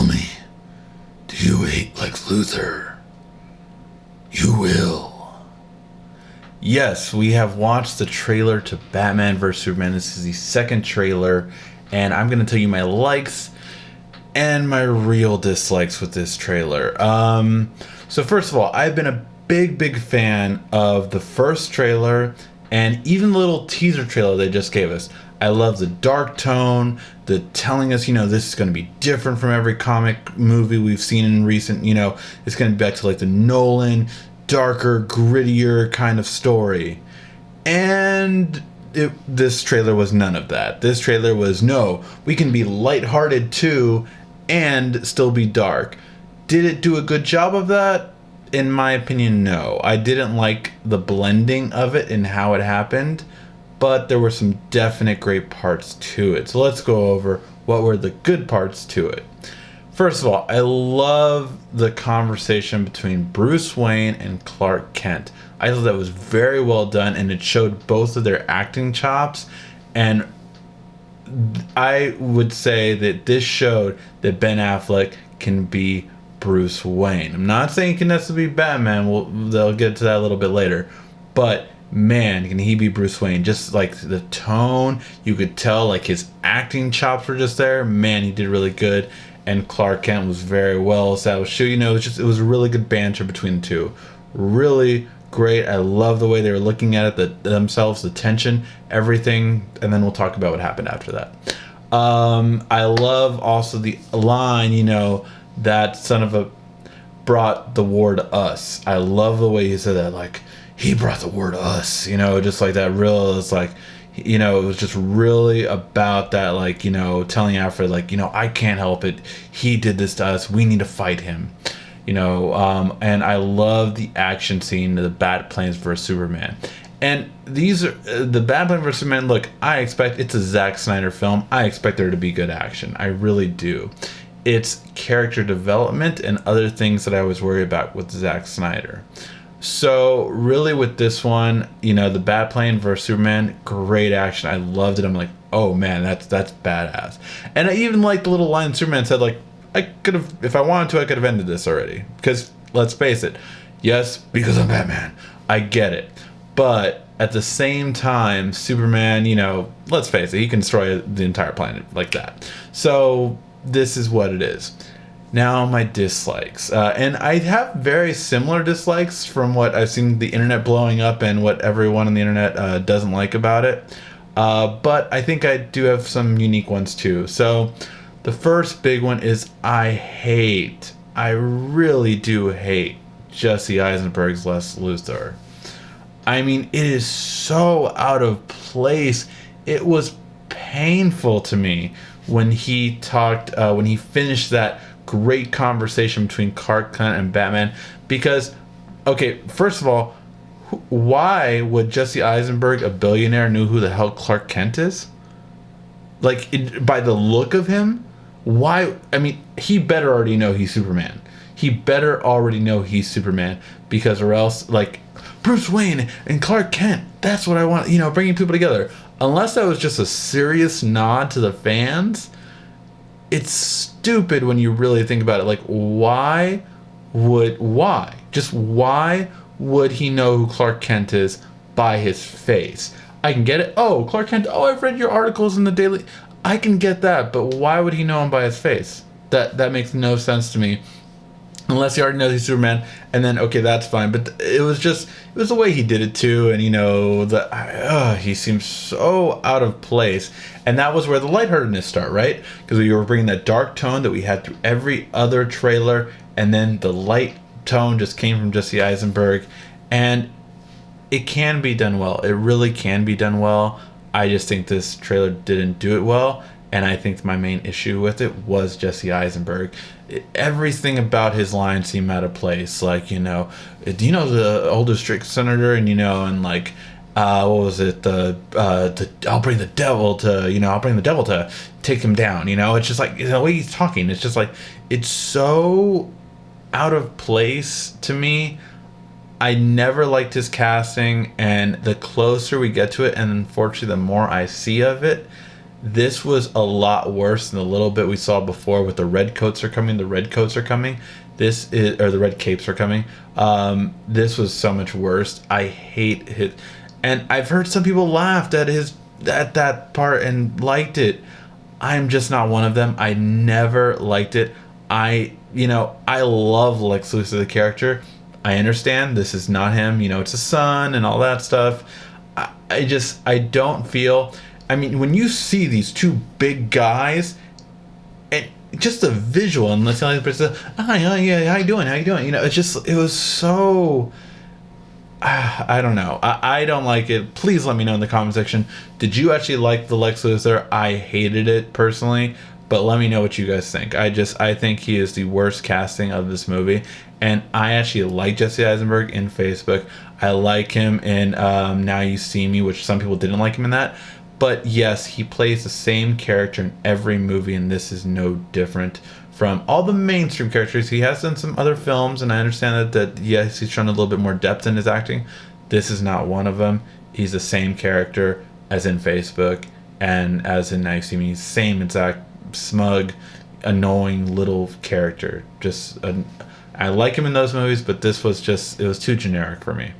Tell me, do you hate Lex Luthor? You will. Yes, we have watched the trailer to Batman vs. Superman. This is the second trailer, and I'm going to tell you my likes and my real dislikes with this trailer. So first of all, I've been a big fan of the first trailer and even the little teaser trailer they just gave us. I love the dark tone, the telling us, this is going to be different from every comic movie we've seen in recent, it's going to be back to like the Nolan, darker, grittier kind of story. And this trailer was none of that. This trailer was, no, we can be lighthearted too and still be dark. Did it do a good job of that? In my opinion, no. I didn't like the blending of it and how it happened, but there were some definite great parts to it. So let's go over what were the good parts to it. First of all, I love the conversation between Bruce Wayne and Clark Kent. I thought that was very well done, and it showed both of their acting chops. And I would say that this showed that Ben Affleck can be Bruce Wayne. I'm not saying he can necessarily be Batman. They'll get to that a little bit later. But man, can he be Bruce Wayne? Just like the tone, you could tell like his acting chops were just there. Man, he did really good. And Clark Kent was very well established too. It was really good banter between the two. Really great. I love the way they were looking at it, themselves, the tension, everything. And then we'll talk about what happened after that. I love also the line, that son of a brought the war to us. I love the way he said that, like, he brought the war to us, just like that real, it's like, it was just really about that, like, telling Alfred, like, I can't help it. He did this to us. We need to fight him, and I love the action scene, the Batplanes versus Superman. And these are the Batman vs. Superman. Look, I expect it's a Zack Snyder film. I expect there to be good action. I really do. It's character development and other things that I was worried about with Zack Snyder. So really with this one, the Batplane versus Superman, great action. I loved it. I'm like, oh man, that's badass. And I even liked the little line Superman said, like, I could have, if I wanted to, I could have ended this already. Because let's face it, yes, because I'm Batman, I get it. But at the same time, Superman, let's face it, he can destroy the entire planet like that. So this is what it is. Now my dislikes, and I have very similar dislikes from what I've seen the internet blowing up and what everyone on the internet doesn't like about it, but I think I do have some unique ones too. So the first big one is I really do hate Jesse Eisenberg's Lex Luthor. I mean, it is so out of place. It was painful to me when he talked, when he finished that great conversation between Clark Kent and Batman. Because, okay, first of all, why would Jesse Eisenberg, a billionaire, know who the hell Clark Kent is? Like, by the look of him, why? I mean, he better already know he's Superman. He better already know he's Superman, because or else, like, Bruce Wayne and Clark Kent, that's what I want, bringing people together. Unless that was just a serious nod to the fans, it's stupid when you really think about it. Like, why would he know who Clark Kent is by his face? I can get it. Oh, Clark Kent, I've read your articles in the Daily. I can get that, but why would he know him by his face? That makes no sense to me. Unless he already knows he's Superman, and then, okay, that's fine. But it was the way he did it too, and he seems so out of place. And that was where the lightheartedness started, right? Because we were bringing that dark tone that we had through every other trailer, and then the light tone just came from Jesse Eisenberg, and it can be done well. It really can be done well. I just think this trailer didn't do it well. And I think my main issue with it was Jesse Eisenberg. Everything about his line seemed out of place. Like, do you know the old district senator? And, and like, what was it? I'll bring the devil to take him down. It's just like the way he's talking. It's just like, it's so out of place to me. I never liked his casting. And the closer we get to it, and unfortunately the more I see of it, This was a lot worse than the little bit we saw before with the red coats are coming. The red coats are coming. This is, or the red capes are coming. This was so much worse. I hate his, and I've heard some people laughed at that part and liked it. I'm just not one of them. I never liked it. I love Lex Luthor the character. I understand this is not him. It's a son and all that stuff. I don't feel. I mean, when you see these two big guys, and just the visual, and let's tell you the person, hi, yeah, how you doing? It was so. I don't know. I don't like it. Please let me know in the comment section. Did you actually like the Lex Luthor? I hated it personally, but let me know what you guys think. I think he is the worst casting of this movie, and I actually like Jesse Eisenberg in Facebook. I like him in Now You See Me, which some people didn't like him in that. But yes, he plays the same character in every movie, and this is no different from all the mainstream characters. He has done some other films, and I understand that yes, he's shown a little bit more depth in his acting. This is not one of them. He's the same character as in Facebook and as in Now You See Me. Same exact smug, annoying little character. I like him in those movies, but this was it was too generic for me.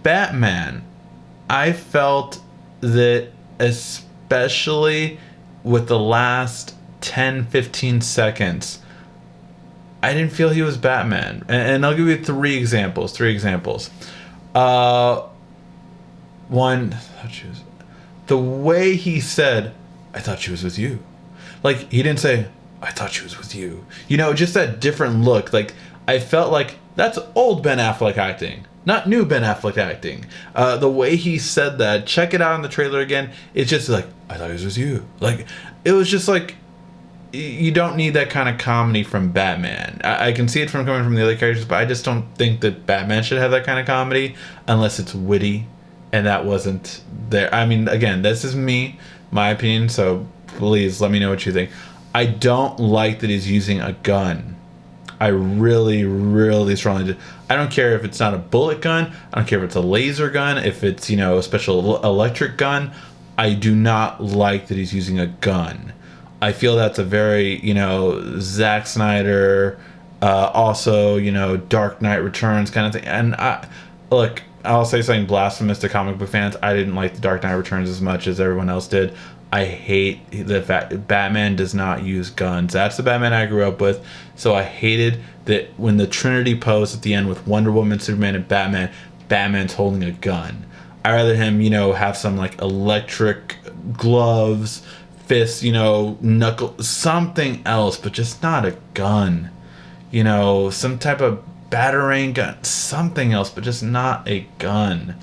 Batman. I felt that especially with the last 10-15 seconds, I didn't feel he was Batman. And I'll give you three examples. One, the way he said, I thought she was with you. Like, he didn't say, I thought she was with you. Just that different look. Like, I felt like that's old Ben Affleck acting, not new Ben Affleck acting. The way he said that, check it out in the trailer again. It's just like, I thought he was with you. Like, it was just like, you don't need that kind of comedy from Batman. I can see it coming from the other characters, but I just don't think that Batman should have that kind of comedy unless it's witty, and that wasn't there. I mean, again, this is my opinion, so please let me know what you think. I don't like that he's using a gun. I really, really strongly do. I don't care if it's not a bullet gun. I don't care if it's a laser gun, if it's, a special electric gun. I do not like that he's using a gun. I feel that's a very, Zack Snyder, also, Dark Knight Returns kind of thing. And I'll say something blasphemous to comic book fans. I didn't like the Dark Knight Returns as much as everyone else did. I hate the fact that Batman does not use guns. That's the Batman I grew up with. So I hated that when the Trinity pose at the end with Wonder Woman, Superman, and Batman, Batman's holding a gun. I'd rather him, have some like electric gloves, fists, knuckle, something else, but just not a gun. Some type of batarang gun, something else, but just not a gun.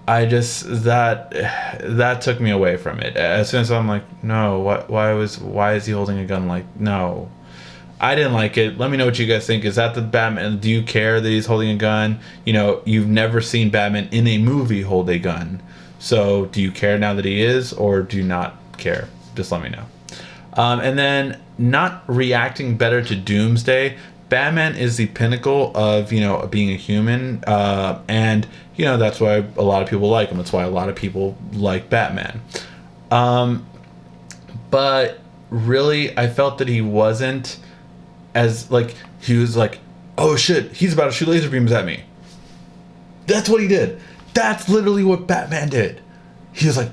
That took me away from it. As soon as I'm like, no, why is he holding a gun? Like, no, I didn't like it. Let me know what you guys think. Is that the Batman? Do you care that he's holding a gun? You've never seen Batman in a movie hold a gun. So do you care now that he is, or do you not care? Just let me know. And then not reacting better to Doomsday. Batman is the pinnacle of, being a human. And, that's why a lot of people like him. That's why a lot of people like Batman. But really, I felt that he wasn't as, he was like, oh shit, he's about to shoot laser beams at me. That's what he did. That's literally what Batman did. He was like,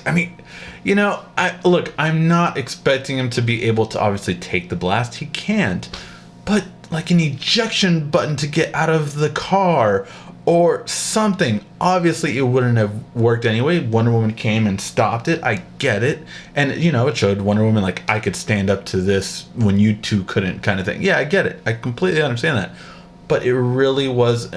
I mean, I'm not expecting him to be able to obviously take the blast. He can't. But like an ejection button to get out of the car or something. Obviously, it wouldn't have worked anyway. Wonder Woman came and stopped it. I get it. And, it showed Wonder Woman, like, I could stand up to this when you two couldn't kind of thing. Yeah, I get it. I completely understand that. But it really was,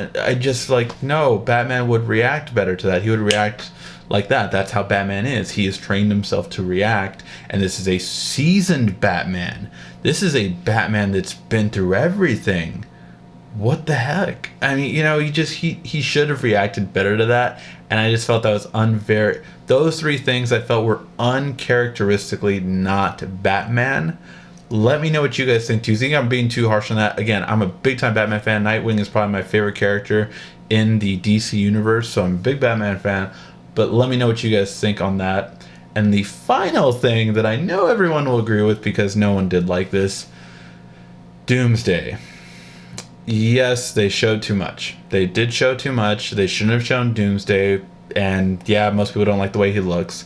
no, Batman would react better to that. He would react like that. That's how Batman is. He has trained himself to react, and this is a seasoned Batman. This is a Batman that's been through everything. What the heck? I mean, he should have reacted better to that, and I just felt that was unfair. Those three things I felt were uncharacteristically not Batman. Let me know what you guys think. Do you think I'm being too harsh on that? Again, I'm a big time Batman fan. Nightwing is probably my favorite character in the DC universe, so I'm a big Batman fan. But let me know what you guys think on that. And the final thing that I know everyone will agree with because no one did like this, Doomsday. Yes, they showed too much. They did show too much. They shouldn't have shown Doomsday. And yeah, most people don't like the way he looks.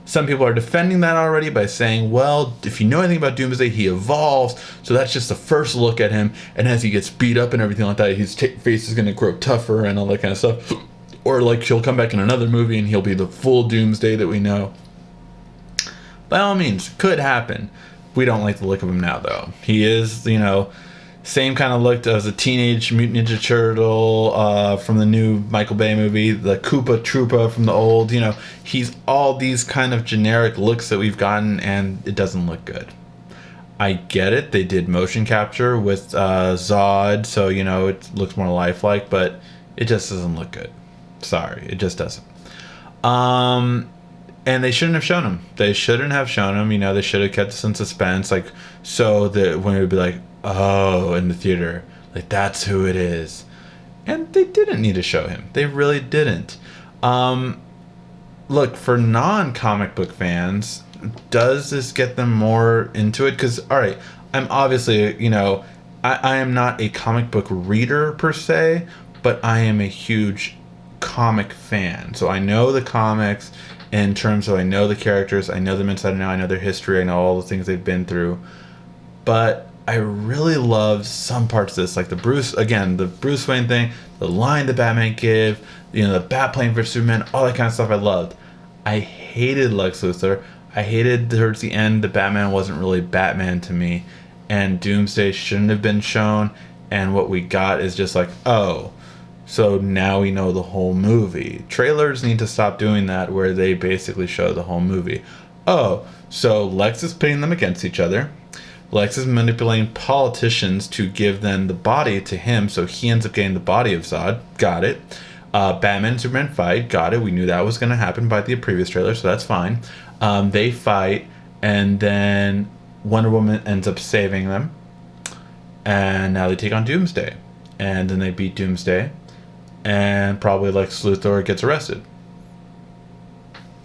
Some people are defending that already by saying, well, if you know anything about Doomsday, he evolves. So that's just the first look at him. And as he gets beat up and everything like that, his face is going to grow tougher and all that kind of stuff. Or like he'll come back in another movie and he'll be the full Doomsday that we know. By all means, could happen. We don't like the look of him now, though. He is, same kind of look as a Teenage Mutant Ninja Turtle from the new Michael Bay movie, the Koopa Troopa from the old, he's all these kind of generic looks that we've gotten, and it doesn't look good. I get it. They did motion capture with Zod, so, it looks more lifelike, but it just doesn't look good. Sorry, it just doesn't. And they shouldn't have shown him. They shouldn't have shown him. They should have kept this in suspense, so that when it would be like, oh, in the theater, that's who it is. And they didn't need to show him. They really didn't. Look, for non-comic book fans, does this get them more into it? Because, all right, I'm obviously, I am not a comic book reader per se, but I am a huge comic fan. So I know the comics in terms of I know the characters, I know them inside and out, I know their history, I know all the things they've been through. But I really loved some parts of this, like the Bruce Wayne thing, the line that Batman gave, the bat plane for Superman, all that kind of stuff I loved. I hated Lex Luthor. I hated towards the end that Batman wasn't really Batman to me, and Doomsday shouldn't have been shown, and what we got is just like, oh, so now we know the whole movie. Trailers need to stop doing that where they basically show the whole movie. Oh, so Lex is pitting them against each other. Lex is manipulating politicians to give them the body to him, so he ends up getting the body of Zod. Got it. Batman and Superman fight. Got it. We knew that was going to happen by the previous trailer, so that's fine. They fight, and then Wonder Woman ends up saving them. And now they take on Doomsday. And then they beat Doomsday. And probably Lex Luthor gets arrested.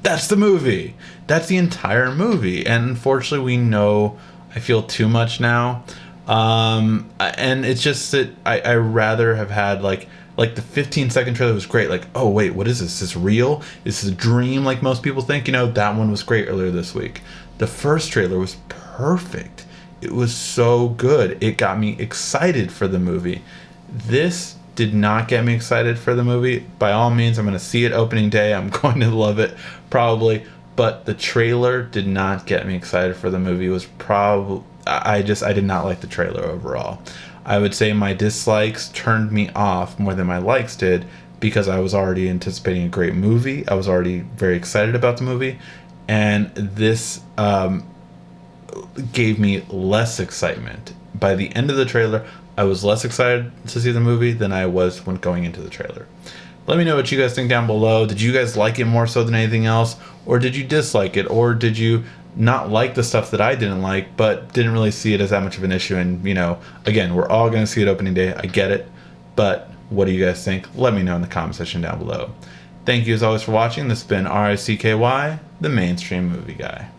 That's the movie. That's the entire movie. And unfortunately, we know, I feel too much now. And it's just that I rather have had like the 15-second trailer was great. Like, oh wait, what is this? Is this real? Is this a dream like most people think? That one was great earlier this week. The first trailer was perfect. It was so good. It got me excited for the movie. This did not get me excited for the movie. By all means, I'm going to see it opening day. I'm going to love it, probably. But the trailer did not get me excited for the movie. It was probably... I did not like the trailer overall. I would say my dislikes turned me off more than my likes did because I was already anticipating a great movie. I was already very excited about the movie. And this gave me less excitement. By the end of the trailer, I was less excited to see the movie than I was when going into the trailer. Let me know what you guys think down below. Did you guys like it more so than anything else? Or did you dislike it? Or did you not like the stuff that I didn't like, but didn't really see it as that much of an issue? And, again, we're all going to see it opening day. I get it. But what do you guys think? Let me know in the comment section down below. Thank you as always for watching. This has been RICKY, the Mainstream Movie Guy.